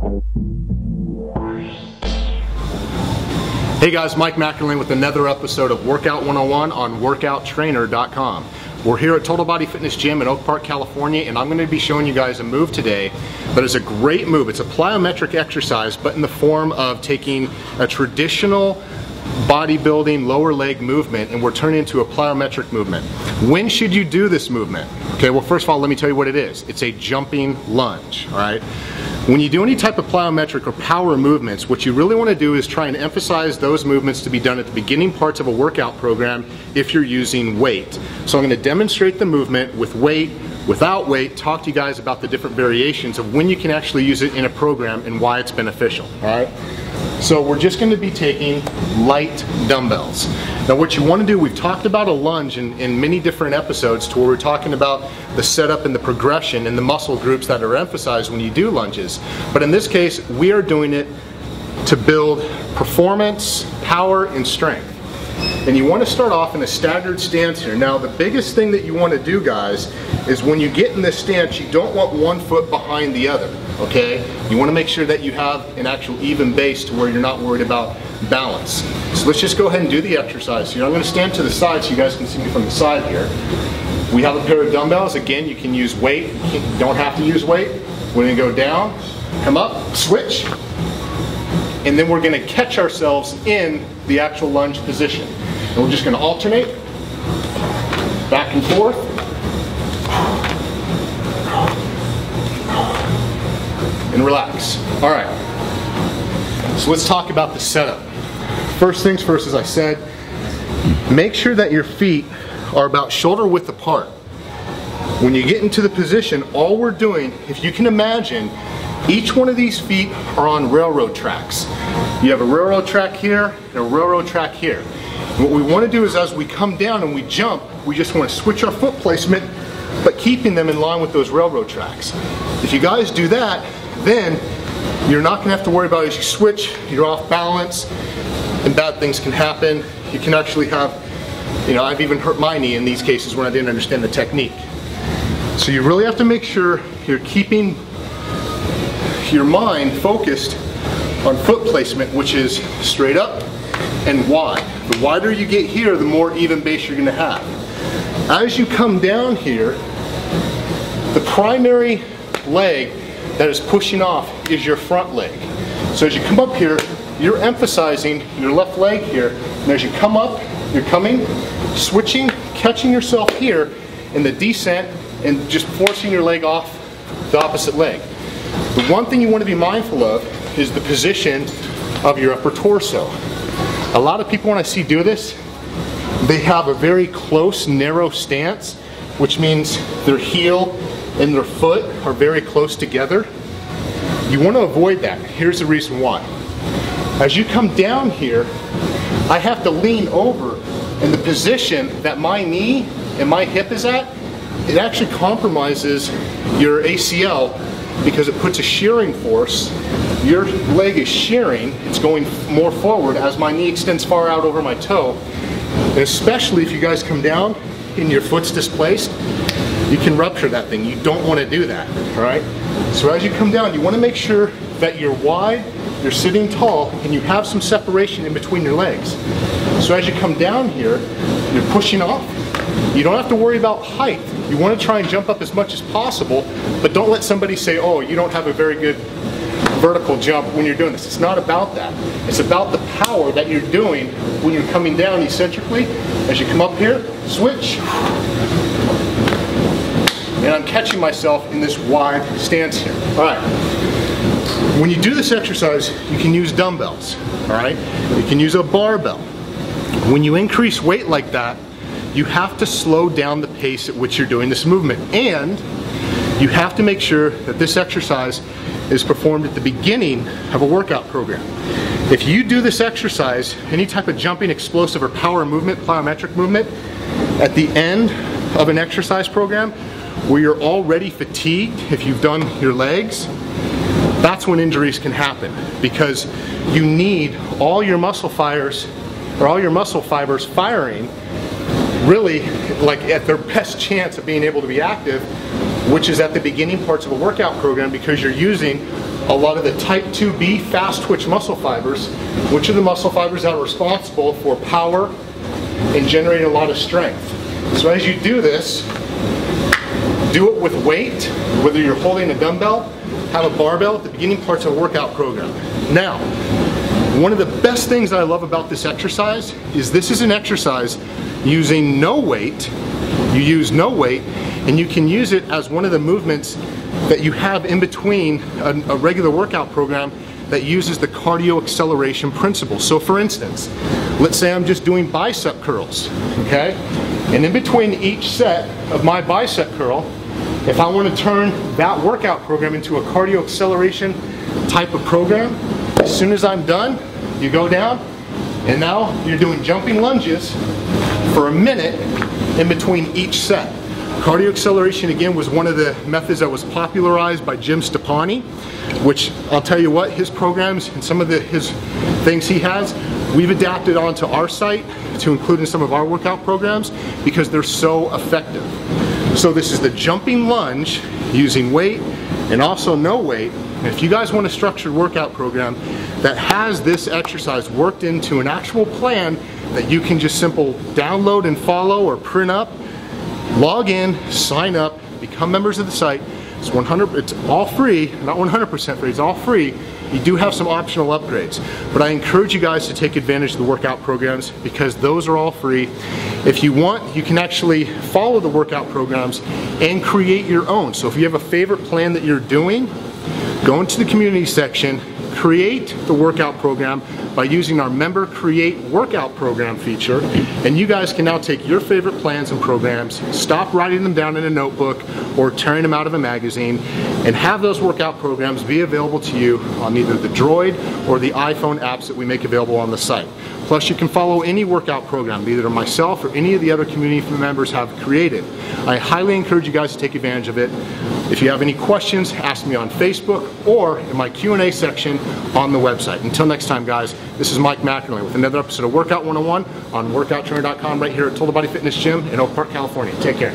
Hey guys, Mike McErlane with another episode of Workout 101 on workouttrainer.com. We're here at Total Body Fitness Gym in Oak Park, California, and I'm going to be showing you guys a move today that is a great move. It's a plyometric exercise, but in the form of taking a traditional bodybuilding lower leg movement and we're turning it into a plyometric movement. When should you do this movement? Okay, well first of all, let me tell you what it is. It's a jumping lunge, all right? When you do any type of plyometric or power movements, what you really want to do is try and emphasize those movements to be done at the beginning parts of a workout program if you're using weight. So I'm going to demonstrate the movement with weight, without weight, talk to you guys about the different variations of when you can actually use it in a program and why it's beneficial, all right? So we're just going to be taking light dumbbells. Now what you want to do, we've talked about a lunge in many different episodes to where we're talking about the setup and the progression and the muscle groups that are emphasized when you do lunges. But in this case, we are doing it to build performance, power, and strength. And you want to start off in a staggered stance here. Now the biggest thing that you want to do, guys, is when you get in this stance, you don't want one foot behind the other, okay? You want to make sure that you have an actual even base to where you're not worried about balance. So let's just go ahead and do the exercise here. I'm going to stand to the side so you guys can see me from the side here. We have a pair of dumbbells. Again, you can use weight. You don't have to use weight. We're going to go down, come up, switch, and then we're going to catch ourselves in the actual lunge position. And we're just going to alternate back and forth. And relax. All right. So let's talk about the setup. First things first, as I said, make sure that your feet are about shoulder width apart. When you get into the position, all we're doing, if you can imagine, each one of these feet are on railroad tracks. You have a railroad track here and a railroad track here. And what we want to do is as we come down and we jump, we just want to switch our foot placement, but keeping them in line with those railroad tracks. If you guys do that, then you're not going to have to worry about as you switch, you're off balance, and bad things can happen. You can actually have, you know, I've even hurt my knee in these cases when I didn't understand the technique. So you really have to make sure you're keeping your mind focused on foot placement, which is straight up and wide. The wider you get here, the more even base you're going to have. As you come down here, the primary leg that is pushing off is your front leg. So as you come up here, you're emphasizing your left leg here, and as you come up, you're coming, switching, catching yourself here in the descent, and just forcing your leg off the opposite leg. The one thing you want to be mindful of is the position of your upper torso. A lot of people when I see do this, they have a very close, narrow stance, which means their heel and their foot are very close together. You want to avoid that. Here's the reason why. As you come down here, I have to lean over, and the position that my knee and my hip is at, it actually compromises your ACL because it puts a shearing force. Your leg is shearing, it's going more forward as my knee extends far out over my toe. And especially if you guys come down and your foot's displaced, you can rupture that thing. You don't want to do that, all right? So as you come down, you want to make sure that you're wide, you're sitting tall, and you have some separation in between your legs. So as you come down here, you're pushing off. You don't have to worry about height. You want to try and jump up as much as possible, but don't let somebody say, oh, you don't have a very good vertical jump when you're doing this. It's not about that. It's about the power that you're doing when you're coming down eccentrically. As you come up here, switch. And I'm catching myself in this wide stance here. All right. When you do this exercise, you can use dumbbells, all right? You can use a barbell. When you increase weight like that, you have to slow down the pace at which you're doing this movement. And you have to make sure that this exercise is performed at the beginning of a workout program. If you do this exercise, any type of jumping, explosive, or power movement, plyometric movement, at the end of an exercise program where you're already fatigued, if you've done your legs, that's when injuries can happen, because you need all your muscle fibers firing really like at their best chance of being able to be active, which is at the beginning parts of a workout program, because you're using a lot of the type 2B fast twitch muscle fibers, which are the muscle fibers that are responsible for power and generating a lot of strength. So as you do this, do it with weight, whether you're holding a dumbbell, have a barbell at the beginning parts of a workout program. Now, one of the best things I love about this exercise is this is an exercise using no weight. You use no weight, and you can use it as one of the movements that you have in between a regular workout program that uses the cardio acceleration principle. So for instance, let's say I'm just doing bicep curls, okay? And in between each set of my bicep curl, if I want to turn that workout program into a cardio acceleration type of program, as soon as I'm done, you go down, and now you're doing jumping lunges for a minute in between each set. Cardio acceleration, again, was one of the methods that was popularized by Jim Stoppani, which I'll tell you what, his programs and some of his things he has, we've adapted onto our site to include in some of our workout programs because they're so effective. So this is the jumping lunge using weight and also no weight. And if you guys want a structured workout program that has this exercise worked into an actual plan that you can just simple download and follow or print up, log in, sign up, become members of the site. It's all free, not 100% free, it's all free. You do have some optional upgrades, but I encourage you guys to take advantage of the workout programs because those are all free. If you want, you can actually follow the workout programs and create your own. So if you have a favorite plan that you're doing, go into the community section, create the workout program by using our member create workout program feature, and you guys can now take your favorite plans and programs, stop writing them down in a notebook or tearing them out of a magazine, and have those workout programs be available to you on either the Droid or the iPhone apps that we make available on the site. Plus you can follow any workout program either myself or any of the other community members have created. I highly encourage you guys to take advantage of it. If you have any questions, ask me on Facebook or in my Q&A section on the website. Until next time, guys, this is Mike McErlane with another episode of Workout 101 on workouttrainer.com right here at Total Body Fitness Gym in Oak Park, California. Take care.